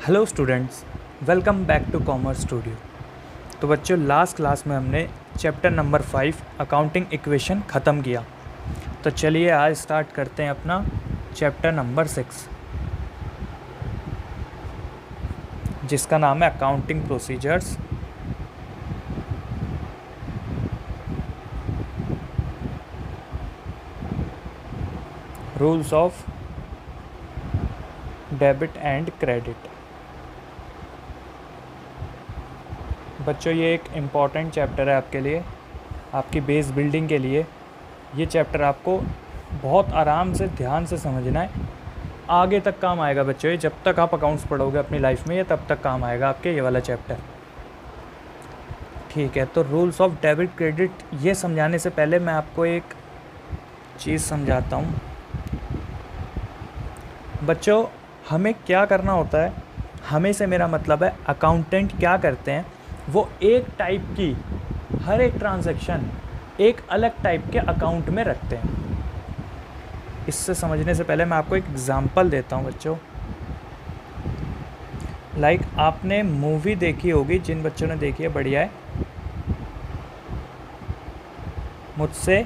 Hello students, welcome back to commerce studio. तो बच्चों, last class में हमने चैप्टर नंबर 5 अकाउंटिंग इक्वेशन ख़त्म किया। तो चलिए आज स्टार्ट करते हैं अपना चैप्टर नंबर 6, जिसका नाम है accounting procedures. Rules of debit and credit. बच्चों, ये एक इम्पॉर्टेंट चैप्टर है आपके लिए, आपकी बेस बिल्डिंग के लिए। ये चैप्टर आपको बहुत आराम से, ध्यान से समझना है। आगे तक काम आएगा बच्चों, ये जब तक आप अकाउंट्स पढ़ोगे अपनी लाइफ में, ये तब तक काम आएगा आपके ये वाला चैप्टर। ठीक है, तो रूल्स ऑफ डेबिट क्रेडिट ये समझाने से पहले मैं आपको एक चीज़ समझाता हूँ। बच्चों, हमें क्या करना होता है, हमें से मेरा मतलब है अकाउंटेंट क्या करते हैं, वो एक टाइप की हर एक ट्रांजैक्शन एक अलग टाइप के अकाउंट में रखते हैं। इससे समझने से पहले मैं आपको एक एग्जांपल देता हूँ बच्चों। लाइक आपने मूवी देखी होगी, जिन बच्चों ने देखी है बढ़िया है, मुझसे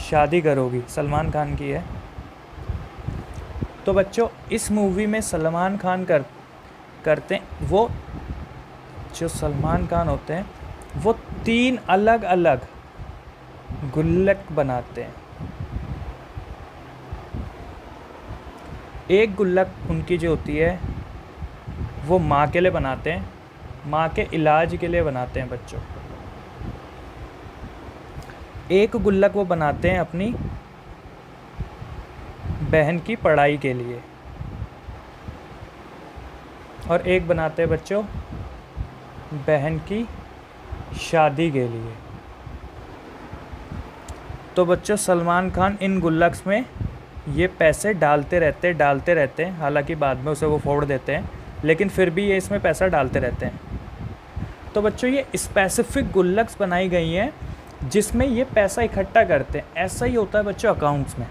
शादी करोगी, सलमान खान की है। तो बच्चों, इस मूवी में सलमान खान करते हैं, वो जो सलमान खान होते हैं वो 3 अलग अलग गुल्लक बनाते हैं। एक गुल्लक उनकी जो होती है वो माँ के लिए बनाते हैं, माँ के इलाज के लिए बनाते हैं बच्चों। एक गुल्लक वो बनाते हैं अपनी बहन की पढ़ाई के लिए, और एक बनाते हैं बच्चों बहन की शादी के लिए। तो बच्चों, सलमान खान इन गुल्लक्स में ये पैसे डालते रहते हैं, हालांकि बाद में उसे वो फोड़ देते हैं, लेकिन फिर भी ये इसमें पैसा डालते रहते हैं। तो बच्चों, ये स्पेसिफिक गुल्लक्स बनाई गई हैं जिसमें ये पैसा इकट्ठा करते हैं। ऐसा ही होता है बच्चों अकाउंट्स में।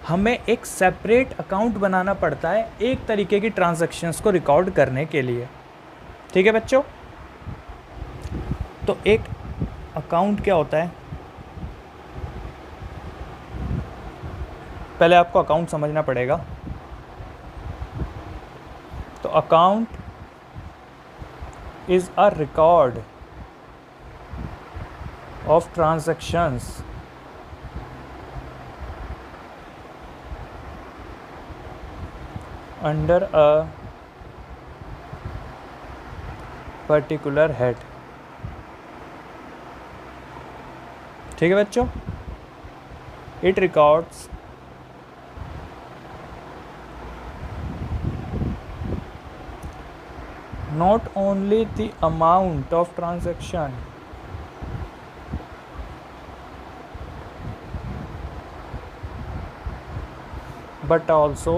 हमें एक सेपरेट अकाउंट बनाना पड़ता है एक तरीके की ट्रांजैक्शंस को रिकॉर्ड करने के लिए। ठीक है बच्चों, तो एक अकाउंट क्या होता है, पहले आपको अकाउंट समझना पड़ेगा। तो account is a record of transactions under a particular head. ठीक है बच्चों, it records not only the amount of transaction but also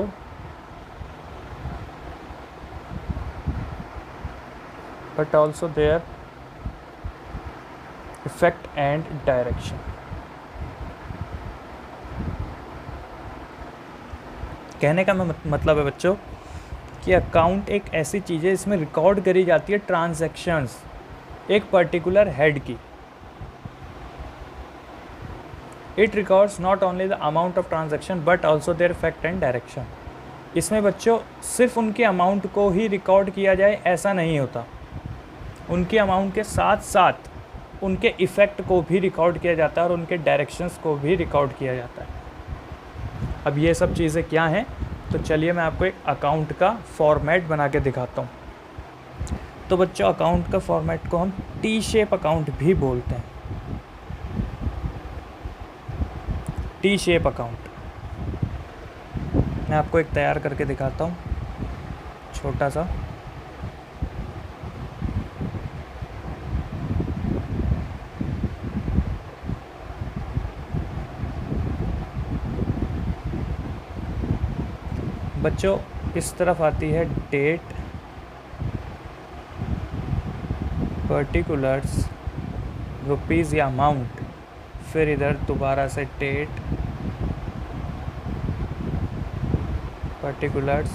their effect and direction। कहने का मतलब है बच्चों कि अकाउंट एक ऐसी चीज़ है इसमें रिकॉर्ड करी जाती है ट्रांजैक्शंस एक पर्टिकुलर हेड की। It records not only the amount of transaction but also their effect and direction. इसमें बच्चों सिर्फ उनके अमाउंट को ही रिकॉर्ड किया जाए ऐसा नहीं होता, उनके अमाउंट के साथ साथ उनके इफ़ेक्ट को भी रिकॉर्ड किया जाता है और उनके डायरेक्शंस को भी रिकॉर्ड किया जाता है। अब ये सब चीज़ें क्या हैं, तो चलिए मैं आपको एक अकाउंट का फॉर्मेट बना के दिखाता हूँ। तो बच्चों, अकाउंट का फॉर्मेट को हम टी शेप अकाउंट भी बोलते हैं। टी शेप अकाउंट मैं आपको एक तैयार करके दिखाता हूँ, छोटा सा। बच्चों, इस तरफ आती है डेट, पर्टिकुलर्स, रुपीज़ या अमाउंट, फिर इधर दोबारा से डेट, पर्टिकुलर्स,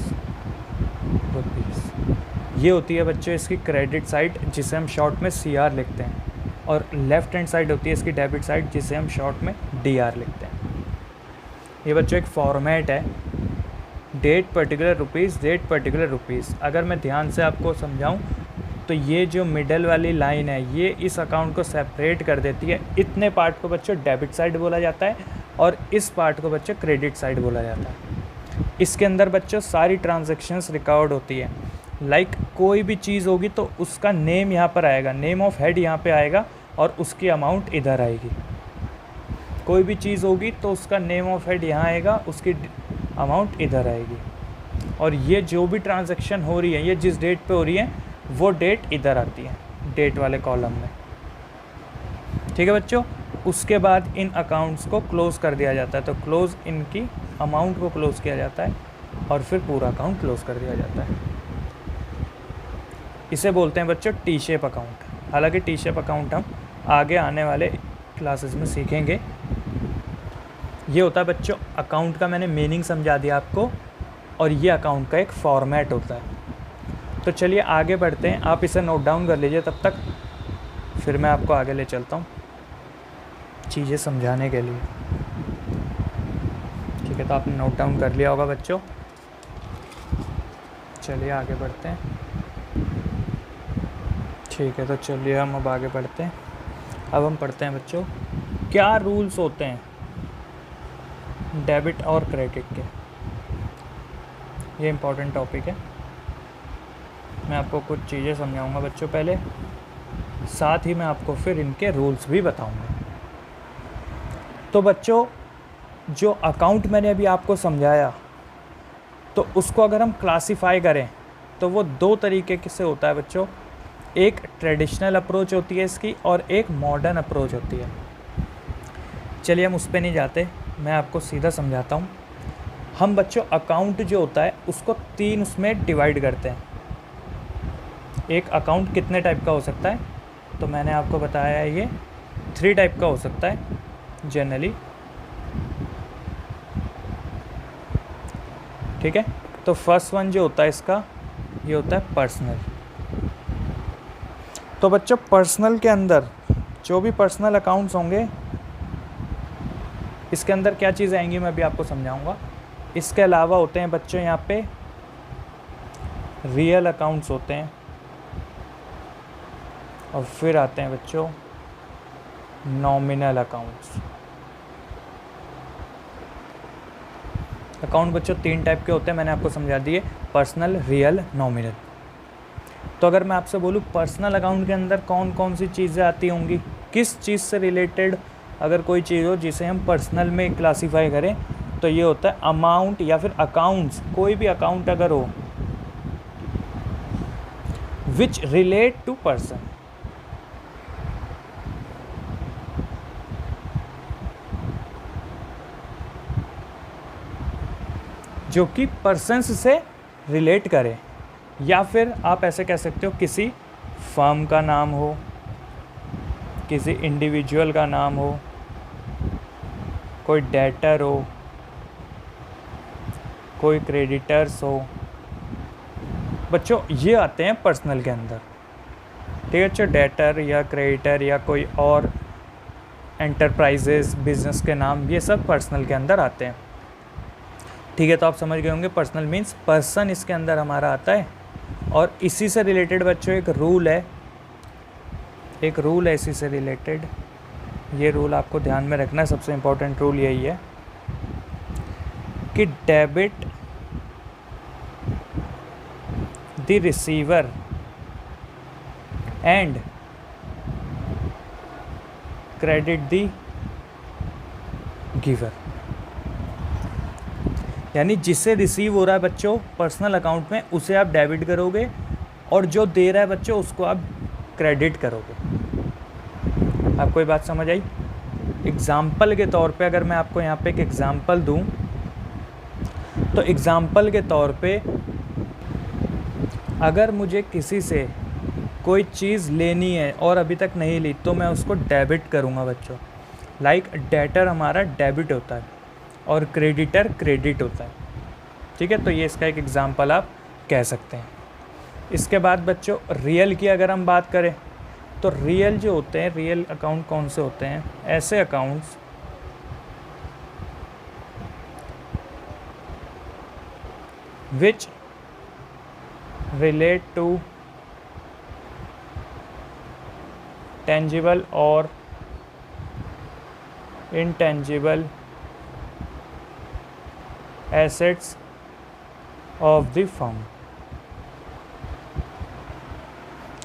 रुपीज़। ये होती है बच्चों इसकी क्रेडिट साइड, जिसे हम शॉर्ट में CR लिखते हैं, और लेफ़्ट हैंड साइड होती है इसकी डेबिट साइड, जिसे हम शॉर्ट में DR लिखते हैं। ये बच्चों एक फॉर्मेट है, date particular rupees, date particular rupees. अगर मैं ध्यान से आपको समझाऊं तो ये जो मिडल वाली लाइन है ये इस अकाउंट को सेपरेट कर देती है। इतने पार्ट को बच्चों डेबिट साइड बोला जाता है और इस पार्ट को बच्चों क्रेडिट साइड बोला जाता है। इसके अंदर बच्चों सारी ट्रांजैक्शंस रिकॉर्ड होती है। लाइक कोई भी चीज़ होगी तो उसका नेम यहाँ पर आएगा, नेम ऑफ हेड यहाँ पे आएगा और उसकी अमाउंट इधर आएगी। कोई भी चीज़ होगी तो उसका नेम ऑफ हेड यहाँ आएगा, उसकी अमाउंट इधर आएगी। और ये जो भी ट्रांजैक्शन हो रही है ये जिस डेट पे हो रही है वो डेट इधर आती है, डेट वाले कॉलम में। ठीक है बच्चों, उसके बाद इन अकाउंट्स को क्लोज़ कर दिया जाता है। तो क्लोज़, इनकी अमाउंट को क्लोज़ किया जाता है और फिर पूरा अकाउंट क्लोज़ कर दिया जाता है। इसे बोलते हैं बच्चों टी शेप अकाउंट। हालांकि टी शेप अकाउंट हम आगे आने वाले क्लासेस में सीखेंगे। ये होता है बच्चों अकाउंट का, मैंने मीनिंग समझा दिया आपको, और ये अकाउंट का एक फॉर्मेट होता है। तो चलिए आगे बढ़ते हैं, आप इसे नोट डाउन कर लीजिए तब तक, फिर मैं आपको आगे ले चलता हूँ चीज़ें समझाने के लिए। ठीक है, तो आपने नोट डाउन कर लिया होगा बच्चों। चलिए आगे बढ़ते हैं। ठीक है, तो चलिए हम अब आगे बढ़ते हैं। अब हम पढ़ते हैं बच्चों क्या रूल्स होते हैं डेबिट और क्रेडिट के। ये इम्पोर्टेंट टॉपिक है, मैं आपको कुछ चीज़ें समझाऊंगा बच्चों पहले, साथ ही मैं आपको फिर इनके रूल्स भी बताऊंगा। तो बच्चों जो अकाउंट मैंने अभी आपको समझाया, तो उसको अगर हम क्लासिफाई करें तो वो दो तरीके से होता है बच्चों। एक ट्रेडिशनल अप्रोच होती है इसकी और एक मॉडर्न अप्रोच होती है। चलिए हम उस पर नहीं जाते, मैं आपको सीधा समझाता हूँ। हम बच्चों अकाउंट जो होता है उसको तीन उसमें डिवाइड करते हैं। एक अकाउंट कितने टाइप का हो सकता है, तो मैंने आपको बताया है ये 3 टाइप का हो सकता है जनरली। ठीक है, तो फर्स्ट वन जो होता है इसका, ये होता है पर्सनल। तो बच्चों पर्सनल के अंदर जो भी पर्सनल अकाउंट्स होंगे, इसके अंदर क्या चीज़ें आएंगी मैं अभी आपको समझाऊंगा। इसके अलावा होते हैं बच्चों यहाँ पे रियल अकाउंट्स होते हैं, और फिर आते हैं बच्चों नॉमिनल अकाउंट्स। अकाउंट बच्चों 3 टाइप के होते हैं, मैंने आपको समझा दिए, पर्सनल, रियल, नॉमिनल। तो अगर मैं आपसे बोलूँ पर्सनल अकाउंट के अंदर कौन कौन सी चीज़ें आती होंगी, किस चीज़ से रिलेटेड अगर कोई चीज़ हो जिसे हम पर्सनल में क्लासीफाई करें, तो ये होता है अमाउंट या फिर अकाउंट्स, कोई भी अकाउंट अगर हो विच रिलेट टू पर्सन। जो कि पर्सन्स से रिलेट करे, या फिर आप ऐसे कह सकते हो किसी फर्म का नाम हो, किसी इंडिविजुअल का नाम हो, कोई डेटर हो, कोई क्रेडिटर्स हो। बच्चों ये आते हैं पर्सनल के अंदर। ठीक है बच्चों, डेटर या क्रेडिटर या कोई और एंटरप्राइजेस, बिजनेस के नाम, ये सब पर्सनल के अंदर आते हैं। ठीक है, तो आप समझ गए होंगे पर्सनल मीन्स पर्सन इसके अंदर हमारा आता है। और इसी से रिलेटेड बच्चों एक रूल है, इसी से रिलेटेड। ये रूल आपको ध्यान में रखना है, सबसे इम्पोर्टेंट रूल यही है कि debit the receiver and credit the giver. यानी जिससे रिसीव हो रहा है बच्चों पर्सनल अकाउंट में, उसे आप डेबिट करोगे, और जो दे रहा है बच्चों उसको आप क्रेडिट करोगे। आपको ये बात समझ आई? एग्ज़ाम्पल के तौर पे अगर मैं आपको यहाँ पे एक एग्ज़ाम्पल दूँ, तो एग्ज़ाम्पल के तौर पे अगर मुझे किसी से कोई चीज़ लेनी है और अभी तक नहीं ली, तो मैं उसको डेबिट करूँगा बच्चों। लाइक डेटर हमारा डेबिट होता है और क्रेडिटर क्रेडिट होता है। ठीक है, तो ये इसका एक एग्ज़ाम्पल आप कह सकते हैं। इसके बाद बच्चों रियल की अगर हम बात करें तो रियल जो होते हैं, रियल अकाउंट कौन से होते हैं? ऐसे accounts which relate to tangible और intangible assets of the firm।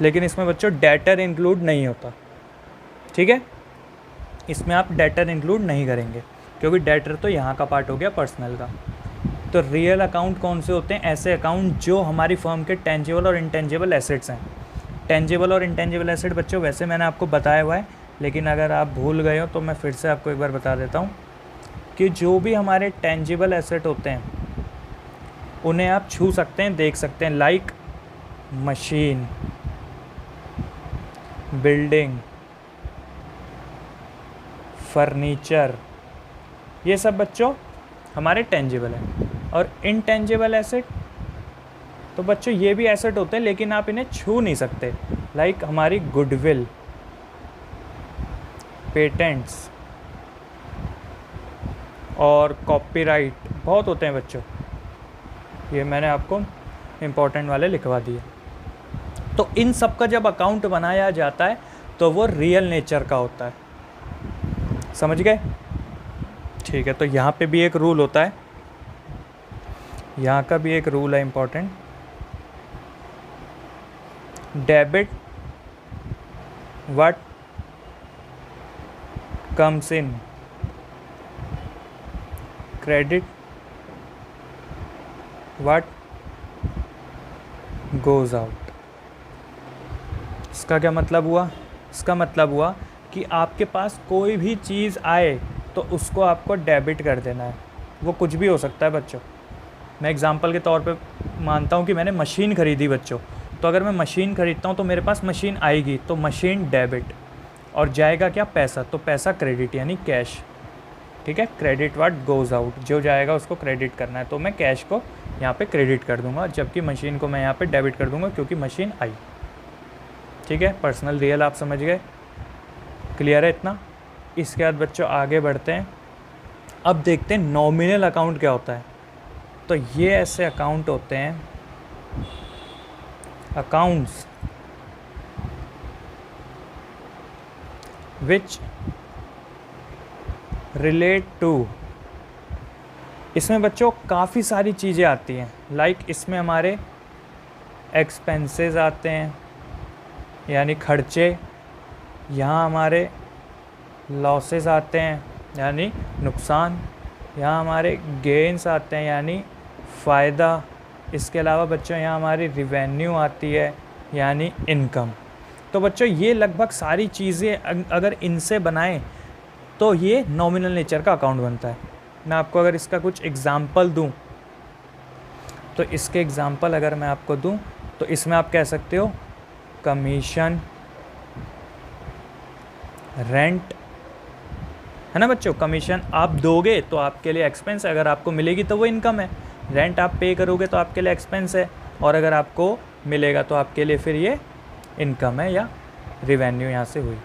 लेकिन इसमें बच्चों डेटर इंक्लूड नहीं होता, ठीक है? इसमें आप डेटर इंक्लूड नहीं करेंगे क्योंकि डेटर तो यहाँ का पार्ट हो गया पर्सनल का। तो रियल अकाउंट कौन से होते हैं? ऐसे अकाउंट जो हमारी फर्म के टेंजिबल और इंटेंजिबल एसेट्स हैं। टेंजिबल और इंटेंजिबल एसेट बच्चों वैसे मैंने आपको बताया हुआ है, लेकिन अगर आप भूल गए हो तो मैं फिर से आपको एक बार बता देता हूँ कि जो भी हमारे टेंजिबल एसेट होते हैं उन्हें आप छू सकते हैं, देख सकते हैं, लाइक मशीन, बिल्डिंग, फर्नीचर, ये सब बच्चों हमारे टेंजिबल हैं। और इनटेंजिबल एसेट तो बच्चों ये भी एसेट होते हैं लेकिन आप इन्हें छू नहीं सकते, लाइक हमारी गुडविल, पेटेंट्स और कॉपीराइट, बहुत होते हैं बच्चों। ये मैंने आपको इम्पोर्टेंट वाले लिखवा दिए। तो इन सब का जब अकाउंट बनाया जाता है तो वो रियल नेचर का होता है, समझ गए? ठीक है, तो यहाँ पे भी एक रूल होता है, यहाँ का भी एक रूल है important. Debit what comes in, credit what goes out। इसका क्या मतलब हुआ? इसका मतलब हुआ कि आपके पास कोई भी चीज़ आए तो उसको आपको डेबिट कर देना है। वो कुछ भी हो सकता है बच्चों। मैं एग्जांपल के तौर पे मानता हूँ कि मैंने मशीन ख़रीदी बच्चों, तो अगर मैं मशीन ख़रीदता हूँ तो मेरे पास मशीन आएगी तो मशीन डेबिट, और जाएगा क्या? पैसा, तो पैसा क्रेडिट यानी कैश, ठीक है? क्रेडिट व्हाट गोज़ आउट, जो जाएगा उसको क्रेडिट करना है, तो मैं कैश को यहाँ पे क्रेडिट कर दूंगा, जबकि मशीन को मैं यहाँ पे डेबिट कर दूंगा क्योंकि मशीन आई, ठीक है? पर्सनल रियल आप समझ गए, क्लियर है इतना? इसके बाद बच्चों आगे बढ़ते हैं। अब देखते हैं नॉमिनल अकाउंट क्या होता है। तो ये ऐसे अकाउंट होते हैं, अकाउंट्स विच रिलेट टू, इसमें बच्चों काफ़ी सारी चीज़ें आती हैं, लाइक इसमें हमारे एक्सपेंसेस आते हैं यानी खर्चे, यहाँ हमारे लॉसेस आते हैं यानी नुकसान, यहाँ हमारे गेन्स आते हैं यानी फ़ायदा, इसके अलावा बच्चों यहाँ हमारी रिवेन्यू आती है यानी इनकम। तो बच्चों ये लगभग सारी चीज़ें अगर इनसे बनाएं तो ये नॉमिनल नेचर का अकाउंट बनता है। मैं आपको अगर इसका कुछ एग्ज़ाम्पल दूं तो इसके एग्ज़ाम्पल अगर मैं आपको दूं तो इसमें आप कह सकते हो कमीशन, रेंट, है ना बच्चों? कमीशन आप दोगे तो आपके लिए एक्सपेंस है, अगर आपको मिलेगी तो वो इनकम है। रेंट आप पे करोगे तो आपके लिए एक्सपेंस है, और अगर आपको मिलेगा तो आपके लिए फिर ये इनकम है या रिवेन्यू यहाँ से हुई,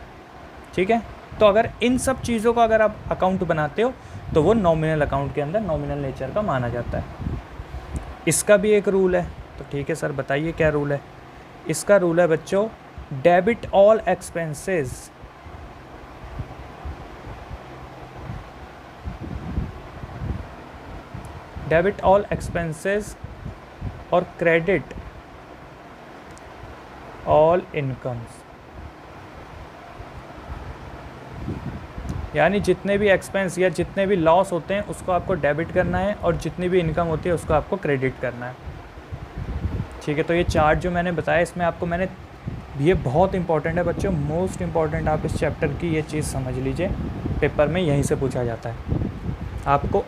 ठीक है? तो अगर इन सब चीज़ों का अगर आप अकाउंट बनाते हो तो वो नॉमिनल अकाउंट के अंदर नॉमिनल नेचर का माना जाता है। इसका भी एक रूल है, तो ठीक है सर बताइए क्या रूल है? इसका रूल है बच्चों debit all expenses, debit all expenses और क्रेडिट ऑल इनकम्स, यानी जितने भी एक्सपेंस या जितने भी लॉस होते हैं उसको आपको डेबिट करना है और जितनी भी इनकम होती है उसको आपको क्रेडिट करना है, ठीक है? तो ये चार्ट जो मैंने बताया इसमें आपको मैंने, ये बहुत इंपॉर्टेंट है बच्चों, मोस्ट इंपॉर्टेंट, आप इस चैप्टर की ये चीज़ समझ लीजिए, पेपर में यहीं से पूछा जाता है। आपको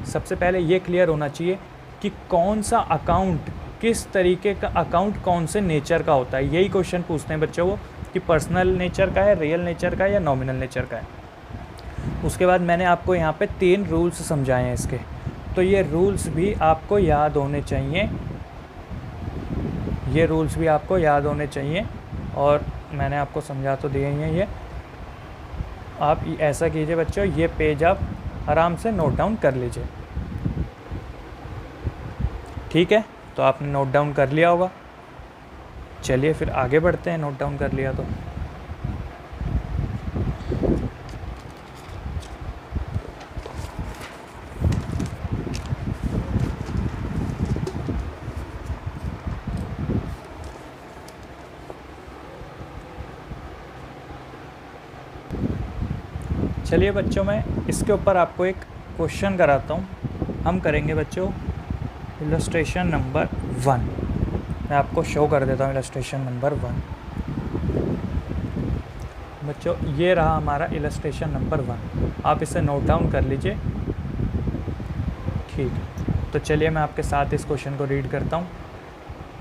सबसे पहले ये क्लियर होना चाहिए कि कौन सा अकाउंट, किस तरीके का अकाउंट कौन से नेचर का होता है। यही क्वेश्चन पूछते हैं बच्चों वो कि पर्सनल नेचर का है, रियल नेचर का है या नॉमिनल नेचर का है। उसके बाद मैंने आपको यहाँ पे 3 रूल्स समझाए हैं इसके। तो ये रूल्स भी आपको याद होने चाहिए, ये रूल्स भी आपको याद होने चाहिए। और मैंने आपको समझा तो दिए ही हैं ये। आप ऐसा कीजिए बच्चों, ये पेज आप आराम से नोट डाउन कर लीजिए। ठीक है, तो आपने नोट डाउन कर लिया होगा। चलिए फिर आगे बढ़ते हैं, नोट डाउन कर लिया तो। चलिए बच्चों, मैं इसके ऊपर आपको एक क्वेश्चन कराता हूँ। हम करेंगे बच्चों इलस्ट्रेशन नंबर 1। मैं आपको शो कर देता हूँ इलस्ट्रेशन नंबर 1। बच्चों ये रहा हमारा इलस्ट्रेशन नंबर 1, आप इसे नोट डाउन कर लीजिए। ठीक है, तो चलिए मैं आपके साथ इस क्वेश्चन को रीड करता हूँ।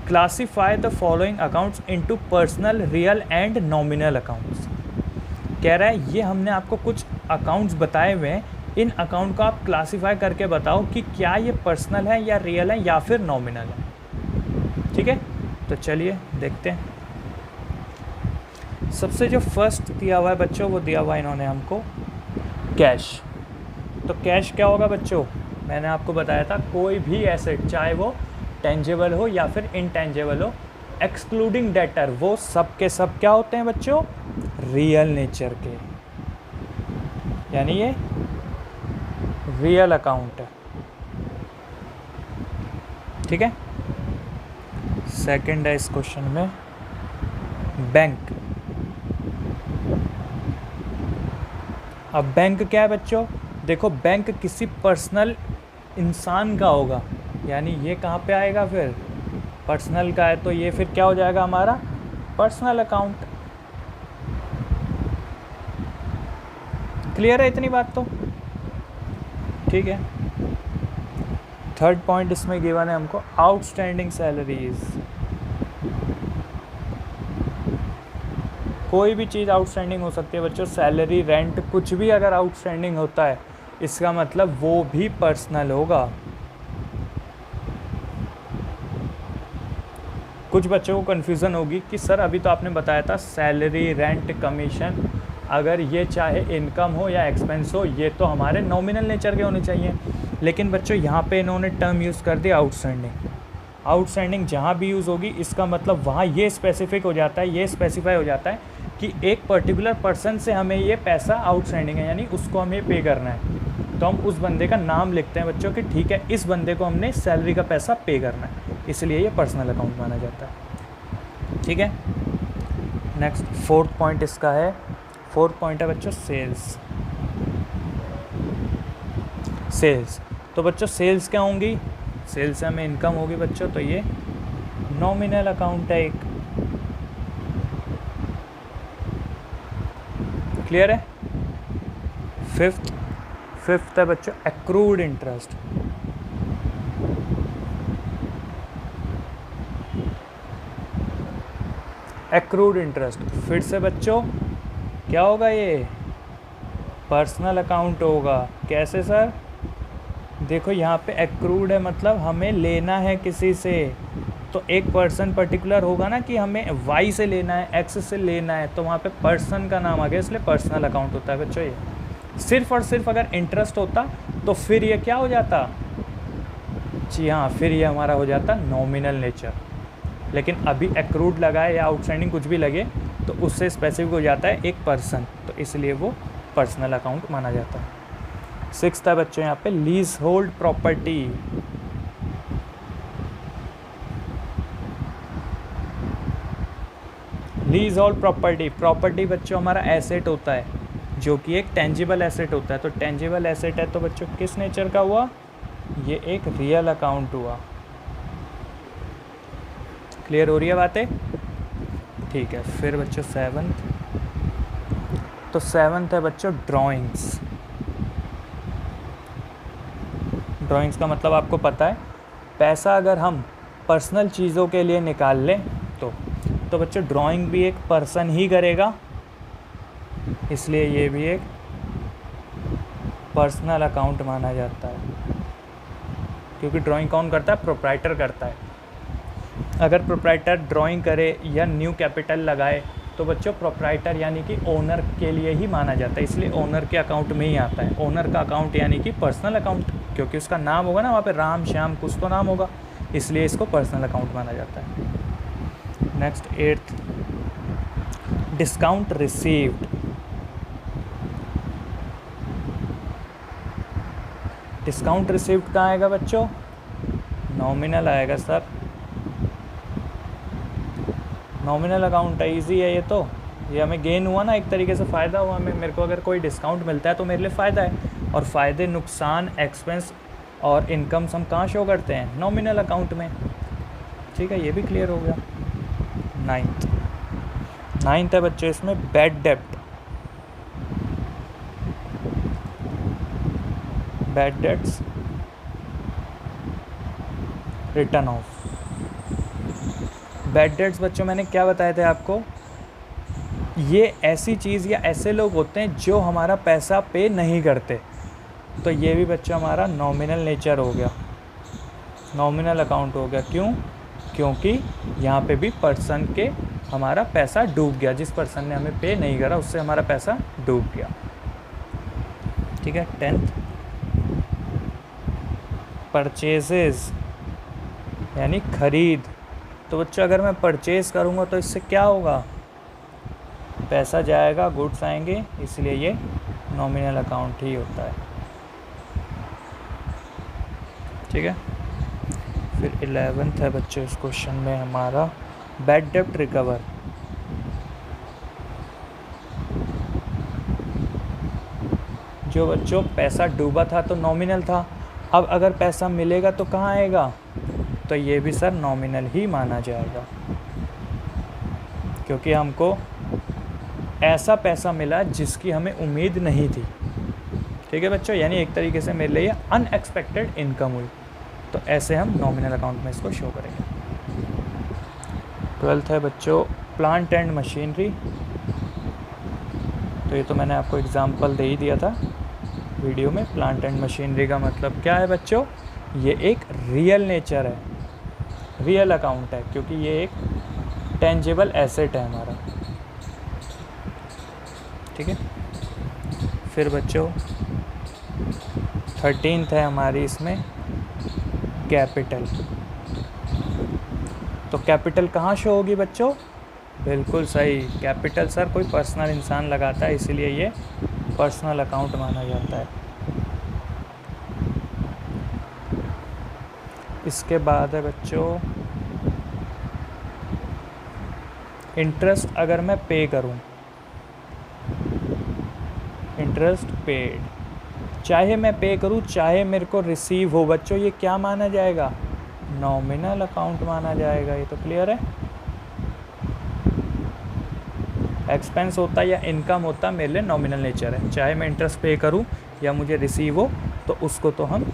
Classify the following accounts into personal, real and nominal accounts. कह रहा है ये हमने आपको कुछ अकाउंट्स बताए हुए हैं, इन अकाउंट को आप क्लासीफाई करके बताओ कि क्या ये पर्सनल है या रियल है या फिर नॉमिनल है। ठीक है, तो चलिए देखते हैं। सबसे जो फर्स्ट दिया हुआ है बच्चों, वो दिया हुआ है इन्होंने हमको कैश। तो कैश क्या होगा बच्चों, मैंने आपको बताया था कोई भी एसेट, चाहे वो टेंजेबल हो या फिर इनटेंजेबल हो, एक्सक्लूडिंग डेटर, वो सब के सब क्या होते हैं बच्चों, रियल नेचर के, यानी ये रियल अकाउंट है। ठीक है, सेकंड है इस क्वेश्चन में बैंक। अब बैंक क्या है बच्चों, देखो बैंक किसी पर्सनल इंसान का होगा, यानी ये कहाँ पे आएगा, फिर पर्सनल का है, तो ये फिर क्या हो जाएगा हमारा पर्सनल अकाउंट। क्लियर है इतनी बात तो? ठीक है। थर्ड पॉइंट इसमें गिवन है हमको आउटस्टैंडिंग सैलरीज। कोई भी चीज़ आउटस्टैंडिंग हो सकती है बच्चों, सैलरी, रेंट, कुछ भी अगर आउटस्टैंडिंग होता है इसका मतलब वो भी पर्सनल होगा। कुछ बच्चों को कन्फ्यूज़न होगी कि सर अभी तो आपने बताया था सैलरी, रेंट, कमीशन, अगर ये चाहे इनकम हो या एक्सपेंस हो, ये तो हमारे नॉमिनल नेचर के होने चाहिए। लेकिन बच्चों यहाँ पे इन्होंने टर्म यूज़ कर दिया आउटस्टैंडिंग। आउटस्टैंडिंग जहाँ भी यूज़ होगी इसका मतलब वहाँ ये स्पेसिफिक हो जाता है, ये स्पेसिफाई हो जाता है कि एक पर्टिकुलर पर्सन से हमें ये पैसा आउटस्टैंडिंग है, यानी उसको हमें पे करना है। तो हम उस बंदे का नाम लिखते हैं बच्चों कि ठीक है इस बंदे को हमने सैलरी का पैसा पे करना है, इसलिए ये पर्सनल अकाउंट माना जाता है। ठीक है, नेक्स्ट फोर्थ पॉइंट इसका है, फोर्थ पॉइंट है बच्चों सेल्स। सेल्स, तो बच्चों सेल्स क्या होंगी, सेल्स से हमें इनकम होगी बच्चों, तो ये नॉमिनल अकाउंट है एक। क्लियर है? फिफ्थ है बच्चों एक्रूड इंटरेस्ट। एक्रूड इंटरेस्ट फिर से बच्चों क्या होगा, ये पर्सनल अकाउंट होगा। कैसे सर? देखो यहाँ पे एक्रूड है मतलब हमें लेना है किसी से, तो एक पर्सन पर्टिकुलर होगा ना कि हमें वाई से लेना है, एक्स से लेना है, तो वहाँ पे पर्सन का नाम आ गया, इसलिए पर्सनल अकाउंट होता है बच्चों ये। सिर्फ और सिर्फ अगर इंटरेस्ट होता तो फिर ये क्या हो जाता, जी हाँ, फिर ये हमारा हो जाता नॉमिनल नेचर। लेकिन अभी एक्रूड लगा है या आउटस्टैंडिंग कुछ भी लगे तो उससे स्पेसिफिक हो जाता है एक पर्सन, तो इसलिए वो पर्सनल अकाउंट माना जाता है। सिक्स्थ है बच्चों यहाँ पे lease hold property. Lease hold property, property बच्चों हमारा एसेट होता है जो कि एक टेंजिबल एसेट होता है। तो टेंजिबल एसेट है तो बच्चों किस नेचर का हुआ, ये एक रियल अकाउंट हुआ। क्लियर हो रही है बातें? ठीक है, फिर बच्चों सेवंथ, तो सेवंथ है बच्चों ड्राइंग्स। ड्राइंग्स का मतलब आपको पता है, पैसा अगर हम पर्सनल चीज़ों के लिए निकाल लें तो बच्चों ड्राइंग भी एक पर्सन ही करेगा, इसलिए ये भी एक पर्सनल अकाउंट माना जाता है। क्योंकि ड्राइंग कौन करता है, प्रोप्राइटर करता है। अगर प्रोप्राइटर ड्राइंग करे या न्यू कैपिटल लगाए तो बच्चों प्रोप्राइटर यानी कि ओनर के लिए ही माना जाता है, इसलिए ओनर के अकाउंट में ही आता है। ओनर का अकाउंट यानी कि पर्सनल अकाउंट, क्योंकि उसका नाम होगा ना, वहाँ पे राम श्याम कुछ तो नाम होगा, इसलिए इसको पर्सनल अकाउंट माना जाता है। Next 8th, discount received. Discount received कहाँ आएगा बच्चों, नॉमिनल आएगा सर। नॉमिनल अकाउंट है, ईजी है ये हमें गेन हुआ ना, एक तरीके से फ़ायदा हुआ हमें। मेरे को अगर कोई डिस्काउंट मिलता है तो मेरे लिए फ़ायदा है, और फ़ायदे, नुकसान, एक्सपेंस और इनकम्स हम कहाँ शो करते हैं, नॉमिनल अकाउंट में। ठीक है, ये भी क्लियर हो गया। 9th है बच्चों इसमें बैड डेब्ट। Bad debts return of. Bad debts बच्चों मैंने क्या बताए थे आपको, ये ऐसी चीज़ या ऐसे लोग होते हैं जो हमारा पैसा पे नहीं करते। तो ये भी बच्चों हमारा नॉमिनल नेचर हो गया, नॉमिनल अकाउंट हो गया। क्यों, क्योंकि यहाँ पे भी पर्सन के हमारा पैसा डूब गया, जिस पर्सन ने हमें पे नहीं करा उससे हमारा पैसा डूब गया। ठीक है। 10th, परचेजेस यानी खरीद। तो बच्चों अगर मैं परचेज़ करूँगा तो इससे क्या होगा, पैसा जाएगा, गुड्स आएंगे, इसलिए ये नॉमिनल अकाउंट ही होता है। ठीक है। फिर 11th है बच्चों इस क्वेश्चन में हमारा बैड डेब्ट रिकवर। जो बच्चों पैसा डूबा था तो नॉमिनल था, अब अगर पैसा मिलेगा तो कहाँ आएगा, तो ये भी सर नॉमिनल ही माना जाएगा, क्योंकि हमको ऐसा पैसा मिला जिसकी हमें उम्मीद नहीं थी। ठीक है बच्चों, यानी एक तरीके से मेरे लिए अनएक्सपेक्टेड इनकम हुई, तो ऐसे हम नॉमिनल अकाउंट में इसको शो करेंगे। 12th है बच्चों प्लांट एंड मशीनरी। तो ये तो मैंने आपको एग्जांपल दे ही दिया था वीडियो में। प्लांट एंड मशीनरी का मतलब क्या है बच्चों, ये एक रियल नेचर है, रियल अकाउंट है, क्योंकि ये एक टेंजिबल एसेट है हमारा। ठीक है। फिर बच्चों 13th है हमारी इसमें कैपिटल। तो कैपिटल कहाँ शो होगी बच्चों, बिल्कुल सही, कैपिटल सर कोई पर्सनल इंसान लगाता है, इसीलिए ये पर्सनल अकाउंट माना जाता है। इसके बाद है बच्चों इंटरेस्ट। अगर मैं पे करूं, इंटरेस्ट पेड, चाहे मैं पे करूं चाहे मेरे को रिसीव हो बच्चों, ये क्या माना जाएगा, नॉमिनल अकाउंट माना जाएगा। ये तो क्लियर है। एक्सपेंस होता या इनकम होता मेरे लिए नॉमिनल नेचर है, चाहे मैं इंटरेस्ट पे करूं या मुझे रिसीव हो तो उसको तो हम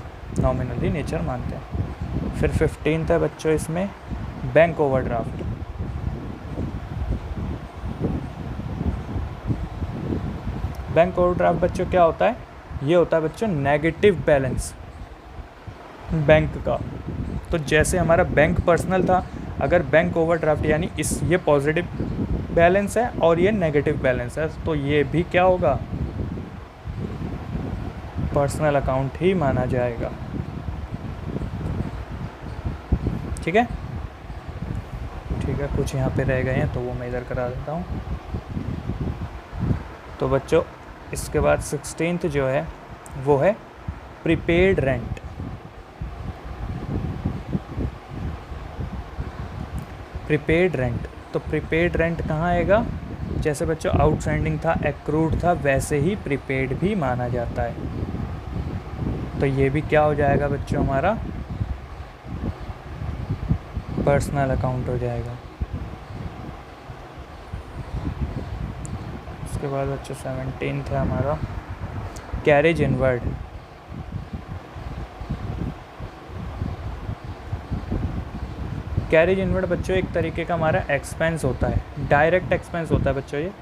नॉमिनल ही नेचर मानते हैं। फिर 15th है बच्चों इसमें बैंक ओवरड्राफ्ट। बैंक ओवरड्राफ्ट बच्चों क्या होता है, ये होता है बच्चों नेगेटिव बैलेंस बैंक का। तो जैसे हमारा बैंक पर्सनल था, अगर बैंक ओवरड्राफ्ट यानी ये पॉजिटिव बैलेंस है और ये नेगेटिव बैलेंस है, तो ये भी क्या होगा, पर्सनल अकाउंट ही माना जाएगा। ठीक है। ठीक है, कुछ यहाँ पे रह गए हैं तो वो मैं इधर करा देता हूँ। तो बच्चों इसके बाद 16th जो है वो है प्रीपेड रेंट। प्रीपेड रेंट, तो प्रीपेड रेंट कहाँ आएगा, जैसे बच्चों आउटस्टैंडिंग था, एक्रूड था, वैसे ही प्रीपेड भी माना जाता है। तो ये भी क्या हो जाएगा बच्चों, हमारा पर्सनल अकाउंट हो जाएगा। उसके बाद बच्चों 17th है हमारा कैरेज इनवर्ड। कैरेज इनवर्ड बच्चों एक तरीके का हमारा एक्सपेंस होता है, डायरेक्ट एक्सपेंस होता है बच्चों ये।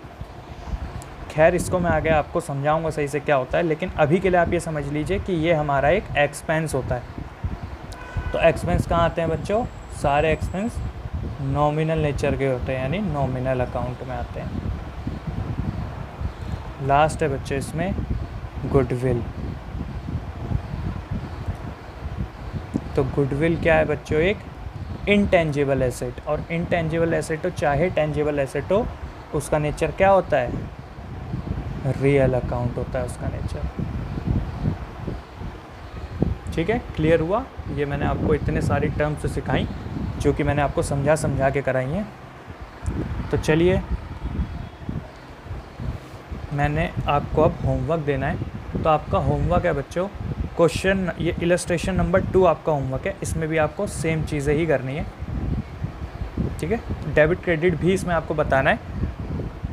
खैर इसको मैं आगे आपको समझाऊंगा सही से क्या होता है, लेकिन अभी के लिए आप ये समझ लीजिए कि ये हमारा एक एक्सपेंस होता है। तो एक्सपेंस कहाँ आते हैं बच्चों? सारे एक्सपेंस नॉमिनल नेचर के होते हैं, यानी नॉमिनल अकाउंट में आते हैं। लास्ट है बच्चों इसमें गुडविल। तो गुडविल क्या है बच्चों? एक इनटेंजिबल एसेट, और इनटेंजिबल एसेट हो चाहे टेंजिबल एसेट हो, उसका नेचर क्या होता है? रियल अकाउंट होता है उसका नेचर। ठीक है, क्लियर हुआ? ये मैंने आपको इतने सारी टर्म्स सिखाई जो कि मैंने आपको समझा के कराई हैं। तो चलिए, मैंने आपको अब होमवर्क देना है। तो आपका होमवर्क है बच्चों क्वेश्चन, ये इलस्ट्रेशन नंबर 2 आपका होमवर्क है। इसमें भी आपको सेम चीज़ें ही करनी है। ठीक है, डेबिट क्रेडिट भी इसमें आपको बताना है।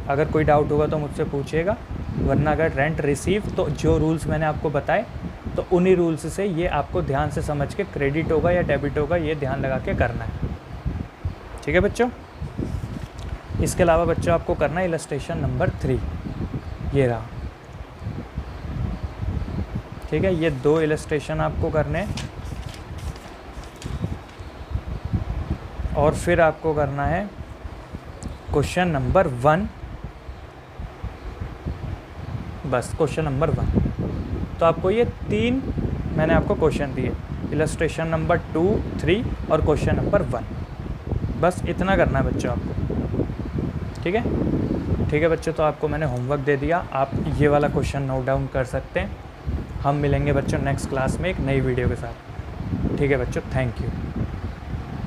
अगर कोई डाउट होगा तो मुझसे पूछिएगा, वरना अगर रेंट रिसीव, तो जो रूल्स मैंने आपको बताए तो उन्हीं रूल्स से ये आपको ध्यान से समझ के क्रेडिट होगा या डेबिट होगा ये ध्यान लगा के करना है। ठीक है बच्चों, इसके अलावा बच्चों आपको करना है इलस्ट्रेशन नंबर 3, ये रहा। ठीक है, ये 2 इलस्ट्रेशन आपको करने हैं, और फिर आपको करना है क्वेश्चन नंबर 1, बस क्वेश्चन नंबर 1। तो आपको ये 3 मैंने आपको क्वेश्चन दिए, इलस्ट्रेशन नंबर 2, 3 और क्वेश्चन नंबर 1। बस इतना करना है बच्चों आपको। ठीक है, ठीक है बच्चों, तो आपको मैंने होमवर्क दे दिया, आप ये वाला क्वेश्चन नोट डाउन कर सकते हैं। हम मिलेंगे बच्चों नेक्स्ट क्लास में एक नई वीडियो के साथ। ठीक है बच्चों, थैंक यू।